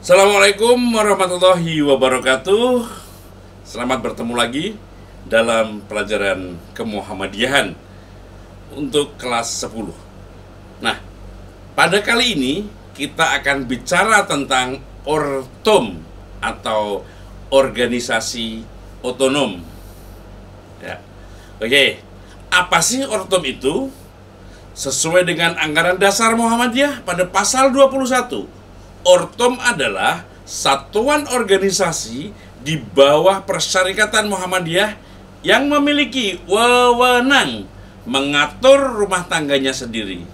Assalamualaikum warahmatullahi wabarakatuh. Selamat bertemu lagi dalam pelajaran kemuhammadiyahan untuk kelas 10. Nah, pada kali ini kita akan bicara tentang ortom atau organisasi otonom. Ya. Oke, apa sih ortom itu? Sesuai dengan anggaran dasar Muhammadiyah pada pasal 21, ortom adalah satuan organisasi di bawah Persyarikatan Muhammadiyah yang memiliki wewenang mengatur rumah tangganya sendiri,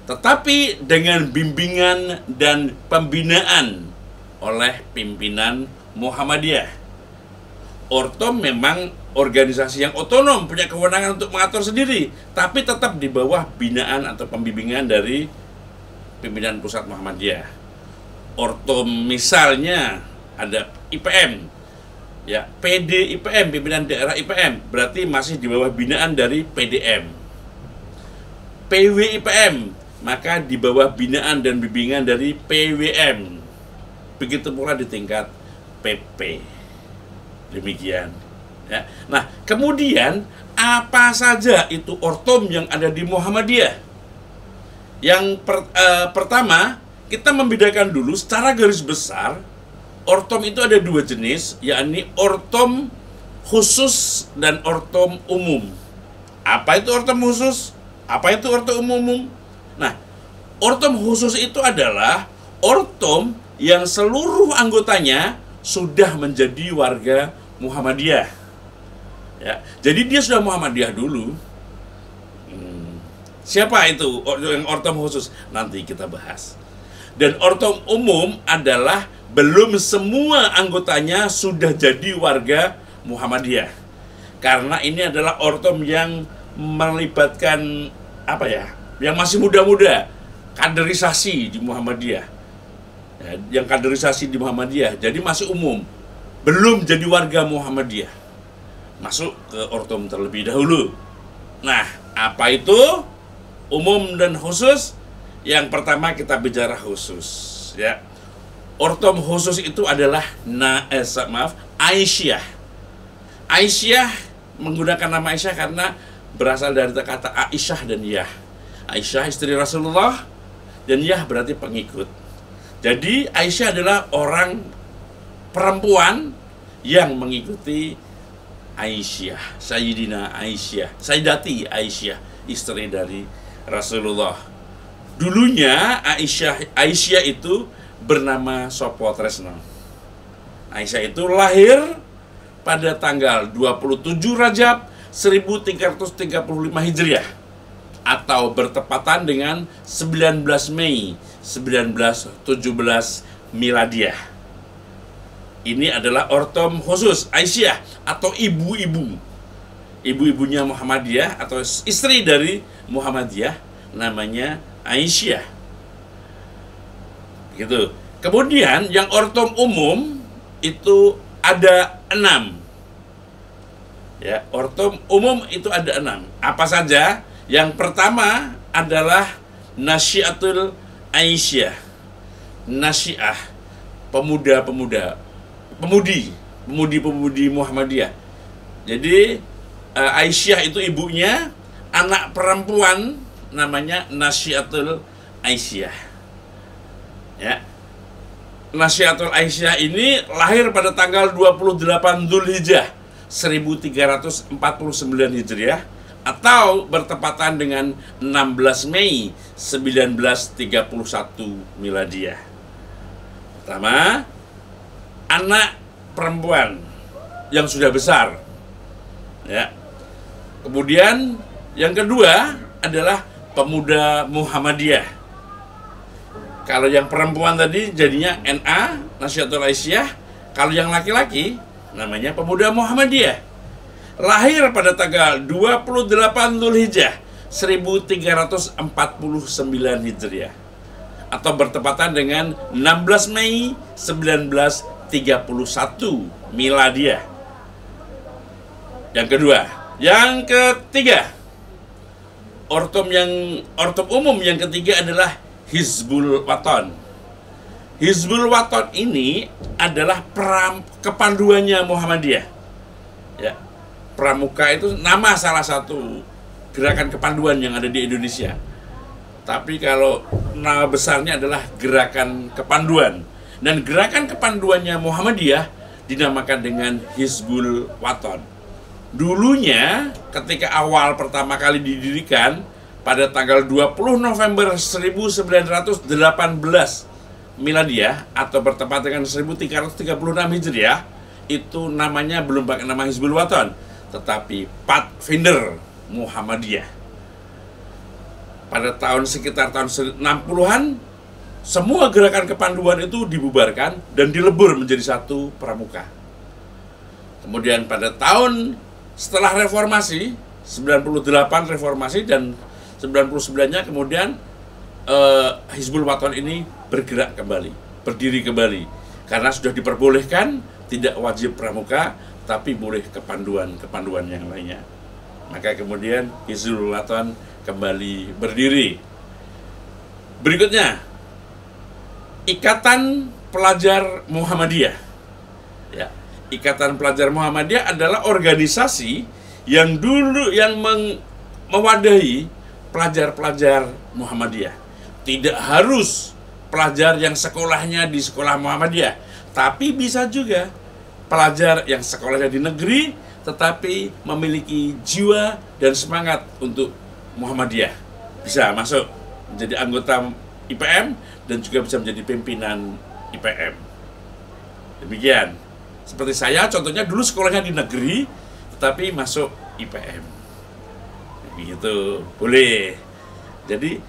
tetapi dengan bimbingan dan pembinaan oleh pimpinan Muhammadiyah. Ortom memang organisasi yang otonom, punya kewenangan untuk mengatur sendiri, tapi tetap di bawah binaan atau pembimbingan dari pimpinan pusat Muhammadiyah. Ortom misalnya ada IPM, ya, PD IPM, pimpinan daerah IPM, berarti masih di bawah binaan dari PDM. PW IPM, maka di bawah binaan dan bimbingan dari PWM. Begitu pula di tingkat PP. Demikian. Ya. Nah, kemudian apa saja itu ortom yang ada di Muhammadiyah? Yang pertama, kita membedakan dulu secara garis besar. Ortom itu ada dua jenis, yakni ortom khusus dan ortom umum. Apa itu ortom khusus? Apa itu ortom umum? Nah, ortom khusus itu adalah ortom yang seluruh anggotanya sudah menjadi warga Muhammadiyah. Ya, jadi dia sudah Muhammadiyah dulu. Siapa itu yang ortom khusus? Nanti kita bahas. Dan ortom umum adalah belum semua anggotanya sudah jadi warga Muhammadiyah. Karena ini adalah ortom yang melibatkan yang masih muda-muda, kaderisasi di Muhammadiyah. Ya, yang kaderisasi di Muhammadiyah, jadi masih umum, belum jadi warga Muhammadiyah, masuk ke ortom terlebih dahulu. Nah, apa itu umum dan khusus? Yang pertama kita bicara khusus, ya. Ortom khusus itu adalah Aisyah. Aisyah menggunakan nama Aisyah karena berasal dari kata Aisyah dan Yah. Aisyah istri Rasulullah dan Yah berarti pengikut. Jadi Aisyah adalah orang perempuan yang mengikuti Aisyah, Sayyidina Aisyah, Sayyidati Aisyah, istri dari Rasulullah. Dulunya Aisyah itu bernama Sopo Tresno. Aisyah itu lahir pada tanggal 27 Rajab 1335 Hijriah atau bertepatan dengan 19 Mei 1917 Miladiah. Ini adalah ortom khusus Aisyah atau ibu-ibunya Muhammadiyah atau istri dari Muhammadiyah, namanya Aisyah. Gitu. Kemudian yang ortom umum itu ada 6. Ya, ortom umum itu ada 6. Apa saja? Yang pertama adalah Nasyiatul Aisyah. Nasyiah, pemudi Muhammadiyah. Jadi Aisyah itu ibunya, anak perempuan namanya Nasyiatul Aisyah. Ya. Nasyiatul Aisyah ini lahir pada tanggal 28 Dzulhijjah 1349 Hijriah atau bertepatan dengan 16 Mei 1931 Miladiah. Pertama, anak perempuan yang sudah besar. Ya. Kemudian yang kedua adalah pemuda Muhammadiyah. Kalau yang perempuan tadi jadinya NA, Nasyiatul Aisyah. Kalau yang laki-laki namanya pemuda Muhammadiyah. Lahir pada tanggal 28 Dzulhijjah 1349 Hijriah atau bertepatan dengan 16 Mei 1931 Miladiah. Yang kedua, yang ketiga, ortom umum yang ketiga adalah Hizbul Waton. Hizbul Wathon ini adalah kepanduannya Muhammadiyah. Ya. Pramuka itu nama salah satu gerakan kepanduan yang ada di Indonesia. Tapi kalau nama besarnya adalah gerakan kepanduan. Dan gerakan kepanduannya Muhammadiyah dinamakan dengan Hizbul Wathon. Dulunya ketika awal pertama kali didirikan pada tanggal 20 November 1918 Miladiyah atau bertepatan dengan 1336 Hijriah, itu namanya belum pakai nama Hizbul Wathon, tetapi Pathfinder Muhammadiyah. Pada tahun sekitar tahun 60-an, semua gerakan kepanduan itu dibubarkan dan dilebur menjadi satu pramuka. Kemudian pada tahun setelah reformasi, 98 reformasi dan 99-nya kemudian Hizbul Wathon ini bergerak kembali, berdiri kembali. Karena sudah diperbolehkan, tidak wajib pramuka, tapi boleh kepanduan yang lainnya. Maka kemudian Hizbul Wathon kembali berdiri. Berikutnya, Ikatan Pelajar Muhammadiyah. Ya, Ikatan Pelajar Muhammadiyah adalah organisasi yang dulu mewadahi pelajar-pelajar Muhammadiyah. Tidak harus pelajar yang sekolahnya di sekolah Muhammadiyah, tapi bisa juga pelajar yang sekolahnya di negeri tetapi memiliki jiwa dan semangat untuk Muhammadiyah. Bisa masuk menjadi anggota IPM dan juga bisa menjadi pimpinan IPM. Demikian. Seperti saya, contohnya dulu sekolahnya di negeri, tetapi masuk IPM. Begitu, boleh. Jadi,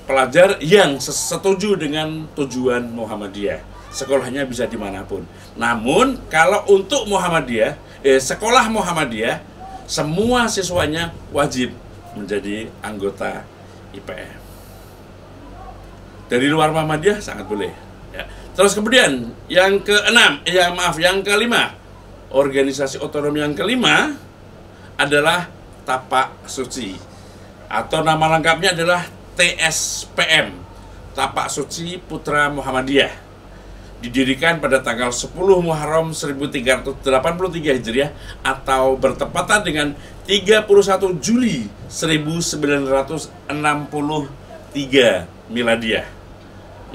pelajar yang setuju dengan tujuan Muhammadiyah, sekolahnya bisa dimanapun. Namun, kalau untuk Muhammadiyah, sekolah Muhammadiyah, semua siswanya wajib menjadi anggota IPM. Dari luar Muhammadiyah sangat boleh. Ya. Terus kemudian yang yang kelima, organisasi otonom yang kelima adalah Tapak Suci, atau nama lengkapnya adalah TSPM, Tapak Suci Putra Muhammadiyah. Didirikan pada tanggal 10 Muharram 1383 Hijriah atau bertepatan dengan 31 Juli 1963 Miladiyah.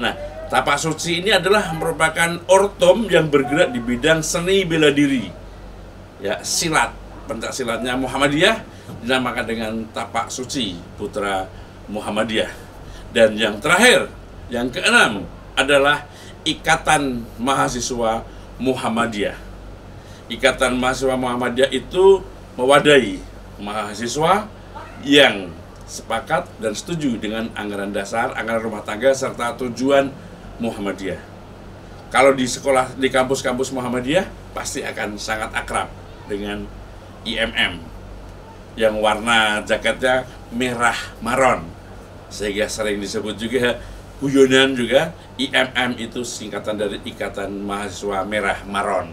Nah, Tapak Suci ini adalah merupakan ortom yang bergerak di bidang seni bela diri. Ya, silat, pencak silatnya Muhammadiyah dinamakan dengan Tapak Suci Putra Muhammadiyah. Dan yang terakhir, yang keenam adalah Ikatan Mahasiswa Muhammadiyah. Ikatan Mahasiswa Muhammadiyah itu mewadahi mahasiswa yang sepakat dan setuju dengan anggaran dasar, anggaran rumah tangga, serta tujuan Muhammadiyah. Kalau di sekolah, di kampus-kampus Muhammadiyah, pasti akan sangat akrab dengan IMM yang warna jaketnya merah maron, sehingga sering disebut juga guyonan juga IMM itu singkatan dari Ikatan Mahasiswa Merah Maron.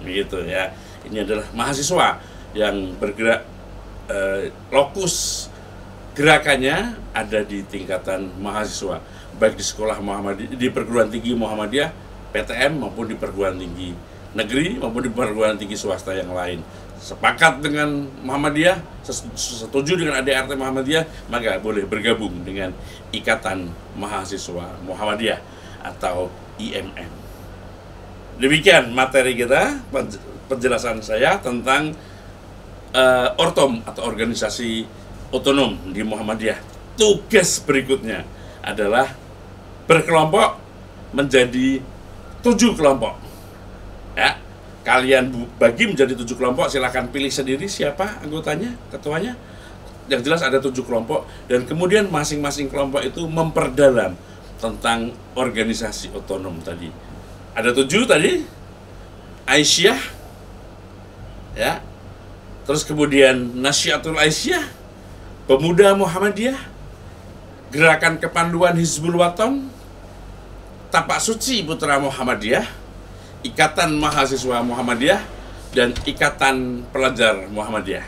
Begitu ya. Ini adalah mahasiswa yang bergerak, lokus gerakannya ada di tingkatan mahasiswa, baik di sekolah Muhammadiyah, di perguruan tinggi Muhammadiyah, PTN, maupun di perguruan tinggi negeri, maupun di perguruan tinggi swasta yang lain. Sepakat dengan Muhammadiyah, setuju dengan ADART Muhammadiyah, maka boleh bergabung dengan Ikatan Mahasiswa Muhammadiyah atau IMM. Demikian materi kita, penjelasan saya tentang ortom atau organisasi otonom di Muhammadiyah. Tugas berikutnya adalah berkelompok menjadi 7 kelompok. Ya, kalian bagi menjadi 7 kelompok, silahkan pilih sendiri siapa anggotanya, ketuanya. Yang jelas ada 7 kelompok, dan kemudian masing-masing kelompok itu memperdalam tentang organisasi otonom tadi. Ada 7 tadi, Aisyah, ya, terus kemudian Nasyiatul Aisyah, Pemuda Muhammadiyah, Gerakan Kepanduan Hizbul Wathon, Tapak Suci Putra Muhammadiyah, Ikatan Mahasiswa Muhammadiyah, dan Ikatan Pelajar Muhammadiyah.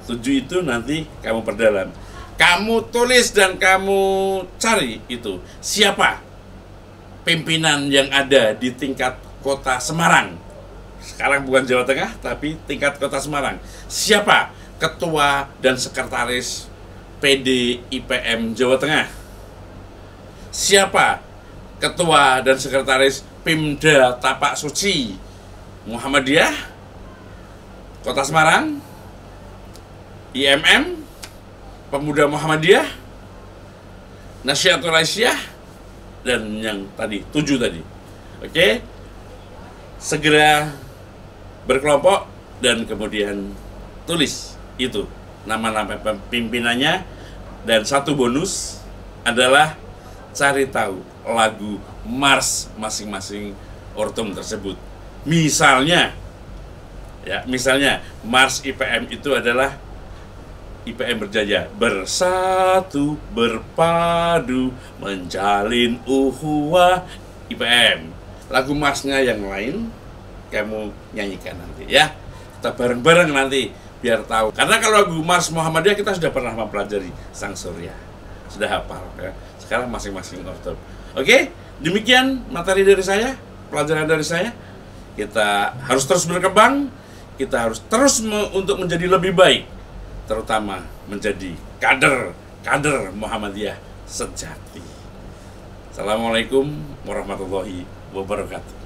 7 itu nanti kamu perdalam. Kamu tulis dan kamu cari itu siapa pimpinan yang ada di tingkat kota Semarang. Sekarang bukan Jawa Tengah, tapi tingkat kota Semarang. Siapa ketua dan sekretaris PD IPM Jawa Tengah? Siapa ketua dan sekretaris Pimda Tapak Suci Muhammadiyah Kota Semarang? IMM, Pemuda Muhammadiyah, Nasyidul Aisyah, dan yang tadi 7 tadi. Oke, segera berkelompok dan kemudian tulis itu nama-nama pimpinannya. Dan satu bonus adalah cari tahu lagu mars masing-masing ortum tersebut. Misalnya mars IPM itu adalah IPM berjaya, bersatu berpadu menjalin uhuwah IPM. Lagu marsnya yang lain kamu nyanyikan nanti ya. Kita bareng-bareng nanti biar tahu. Karena kalau lagu mars Muhammadiyah kita sudah pernah mempelajari Sang Surya, sudah hafal ya. Sekarang masing-masing ortom. Oke, demikian materi dari saya, pelajaran dari saya. Kita harus terus berkembang, kita harus terus untuk menjadi lebih baik, terutama menjadi kader Muhammadiyah sejati. Assalamualaikum warahmatullahi wabarakatuh.